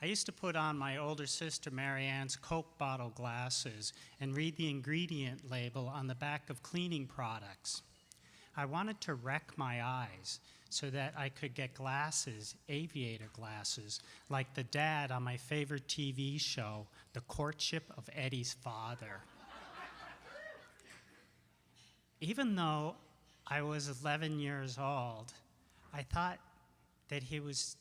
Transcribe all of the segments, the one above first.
I used to put on my older sister Marianne's Coke bottle glasses and read the ingredient label on the back of cleaning products. I wanted to wreck my eyes so that I could get glasses, aviator glasses, like the dad on my favorite TV show, The Courtship of Eddie's Father. Even though I was 11 years old, I thought that there was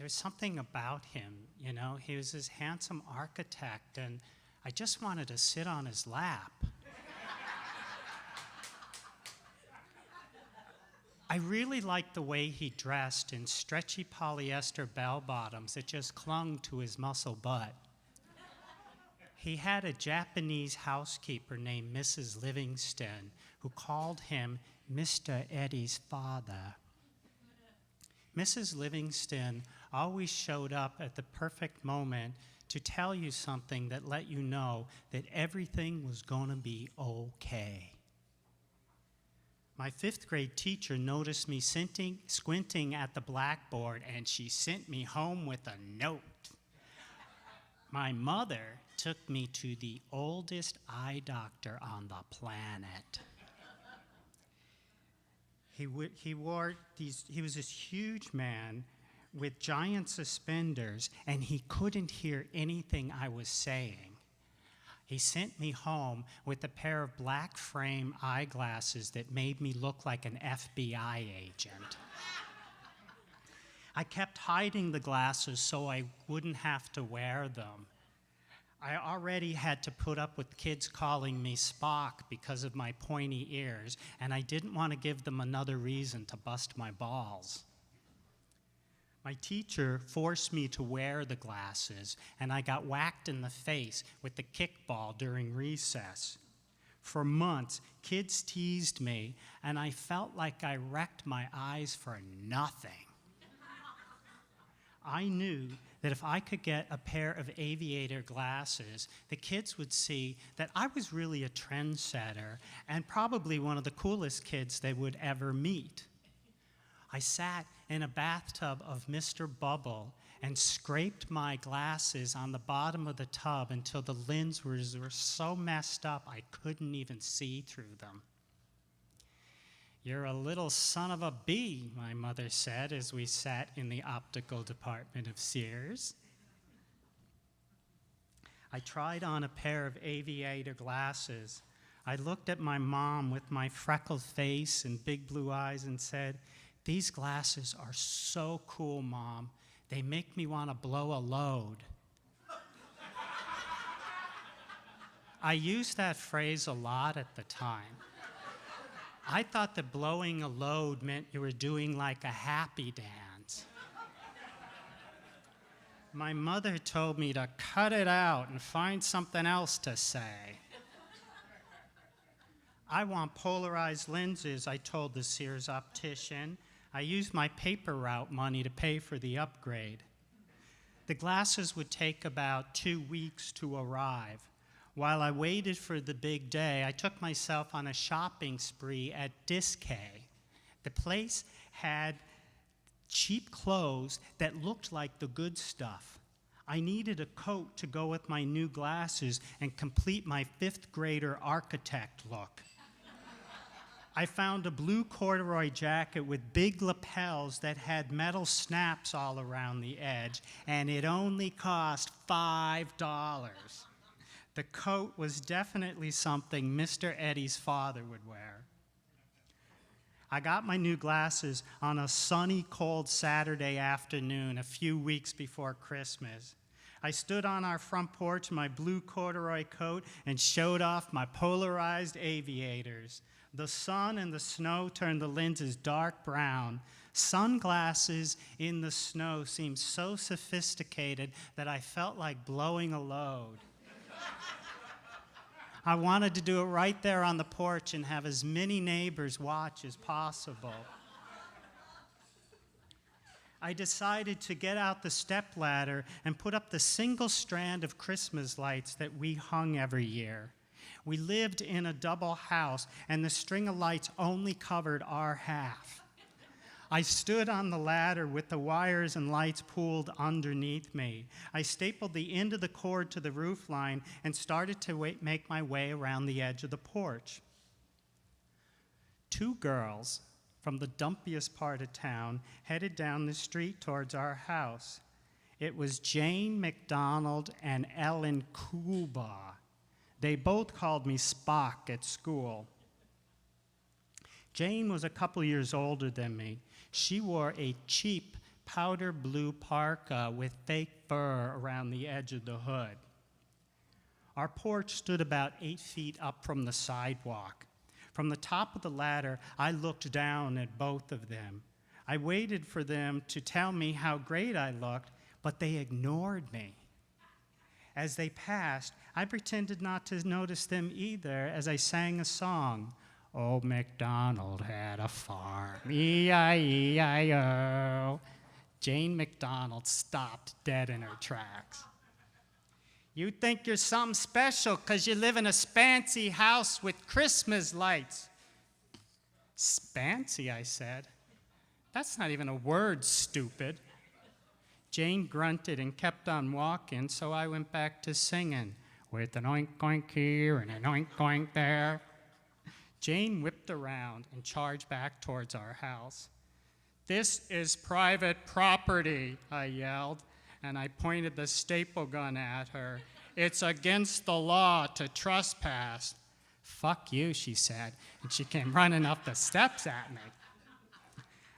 something about him, you know? He was this handsome architect, and I just wanted to sit on his lap. I really liked the way he dressed in stretchy polyester bell-bottoms that just clung to his muscle butt. He had a Japanese housekeeper named Mrs. Livingston who called him Mr. Eddie's father. Mrs. Livingston always showed up at the perfect moment to tell you something that let you know that everything was going to be okay. My 5th grade teacher noticed me squinting at the blackboard, and she sent me home with a note. My mother took me to the oldest eye doctor on the planet. He was this huge man with giant suspenders, and he couldn't hear anything I was saying. He sent me home with a pair of black frame eyeglasses that made me look like an FBI agent. I kept hiding the glasses so I wouldn't have to wear them. I already had to put up with kids calling me Spock because of my pointy ears, and I didn't want to give them another reason to bust my balls. My teacher forced me to wear the glasses, and I got whacked in the face with the kickball during recess. For months, kids teased me, and I felt like I wrecked my eyes for nothing. I knew that if I could get a pair of aviator glasses, the kids would see that I was really a trendsetter and probably one of the coolest kids they would ever meet. I sat in a bathtub of Mr. Bubble and scraped my glasses on the bottom of the tub until the lenses were so messed up I couldn't even see through them. "You're a little son of a bee," my mother said as we sat in the optical department of Sears. I tried on a pair of aviator glasses. I looked at my mom with my freckled face and big blue eyes and said, "These glasses are so cool, Mom. They make me want to blow a load." I used that phrase a lot at the time. I thought that blowing a load meant you were doing like a happy dance. My mother told me to cut it out and find something else to say. "I want polarized lenses," I told the Sears optician. I used my paper route money to pay for the upgrade. The glasses would take about 2 weeks to arrive. While I waited for the big day, I took myself on a shopping spree at Disque. The place had cheap clothes that looked like the good stuff. I needed a coat to go with my new glasses and complete my 5th grader architect look. I found a blue corduroy jacket with big lapels that had metal snaps all around the edge, and it only cost $5. The coat was definitely something Mr. Eddie's father would wear. I got my new glasses on a sunny, cold Saturday afternoon a few weeks before Christmas. I stood on our front porch in my blue corduroy coat and showed off my polarized aviators. The sun and the snow turned the lenses dark brown. Sunglasses in the snow seemed so sophisticated that I felt like blowing a load. I wanted to do it right there on the porch and have as many neighbors watch as possible. I decided to get out the stepladder and put up the single strand of Christmas lights that we hung every year. We lived in a double house, and the string of lights only covered our half. I stood on the ladder with the wires and lights pulled underneath me. I stapled the end of the cord to the roof line and started to make my way around the edge of the porch. Two girls from the dumpiest part of town headed down the street towards our house. It was Jane McDonald and Ellen Kuba. They both called me Spock at school. Jane was a couple years older than me. She wore a cheap powder blue parka with fake fur around the edge of the hood. Our porch stood about 8 feet up from the sidewalk. From the top of the ladder, I looked down at both of them. I waited for them to tell me how great I looked, but they ignored me. As they passed, I pretended not to notice them either as I sang a song. Old MacDonald had a farm, E-I-E-I-O. Jane McDonald stopped dead in her tracks. You think you're something special because you live in a fancy house with Christmas lights. Fancy, I said. That's not even a word, stupid. Jane grunted and kept on walking, so I went back to singing, with an oink oink here and an oink oink there. Jane whipped around and charged back towards our house. This is private property, I yelled, and I pointed the staple gun at her. It's against the law to trespass. Fuck you, she said, and she came running up the steps at me.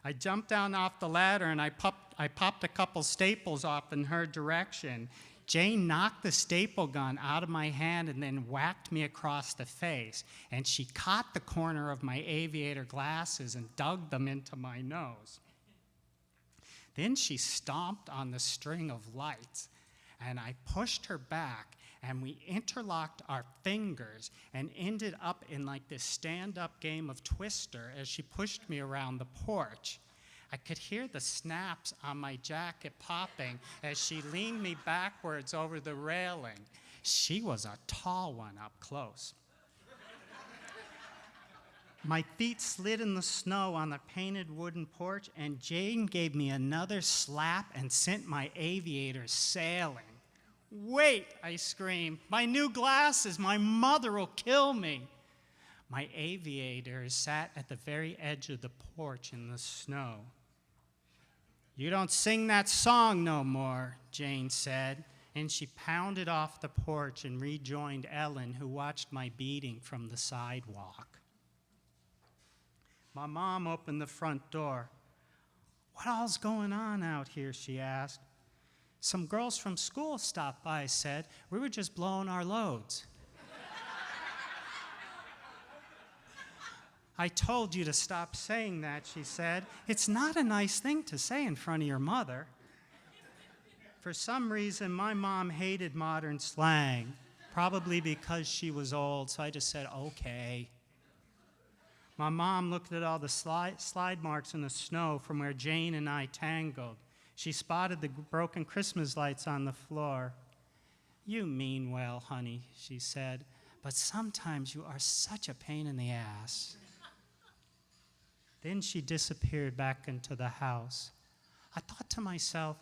I jumped down off the ladder and I popped a couple staples off in her direction. Jane knocked the staple gun out of my hand and then whacked me across the face. And she caught the corner of my aviator glasses and dug them into my nose. Then she stomped on the string of lights, and I pushed her back, and we interlocked our fingers and ended up in like this stand-up game of Twister as she pushed me around the porch. I could hear the snaps on my jacket popping as she leaned me backwards over the railing. She was a tall one up close. My feet slid in the snow on the painted wooden porch, and Jane gave me another slap and sent my aviators sailing. Wait, I screamed. My new glasses, my mother will kill me. My aviators sat at the very edge of the porch in the snow. You don't sing that song no more, Jane said, and she pounded off the porch and rejoined Ellen, who watched my beating from the sidewalk. My mom opened the front door. What all's going on out here, she asked. Some girls from school stopped by, I said. We were just blowing our loads. I told you to stop saying that, she said. It's not a nice thing to say in front of your mother. For some reason, my mom hated modern slang, probably because she was old, so I just said, okay. My mom looked at all the slide marks in the snow from where Jane and I tangled. She spotted the broken Christmas lights on the floor. You mean well, honey, she said, but sometimes you are such a pain in the ass. Then she disappeared back into the house. I thought to myself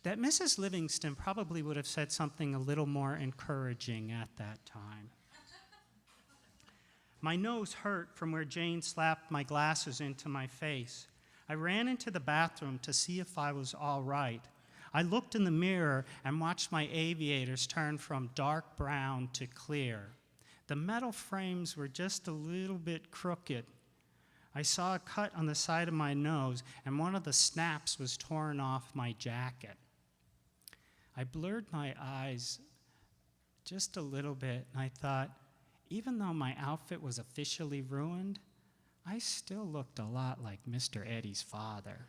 that Mrs. Livingston probably would have said something a little more encouraging at that time. My nose hurt from where Jane slapped my glasses into my face. I ran into the bathroom to see if I was all right. I looked in the mirror and watched my aviators turn from dark brown to clear. The metal frames were just a little bit crooked. I saw a cut on the side of my nose, and one of the snaps was torn off my jacket. I blurred my eyes just a little bit, and I thought, even though my outfit was officially ruined, I still looked a lot like Mr. Eddie's father.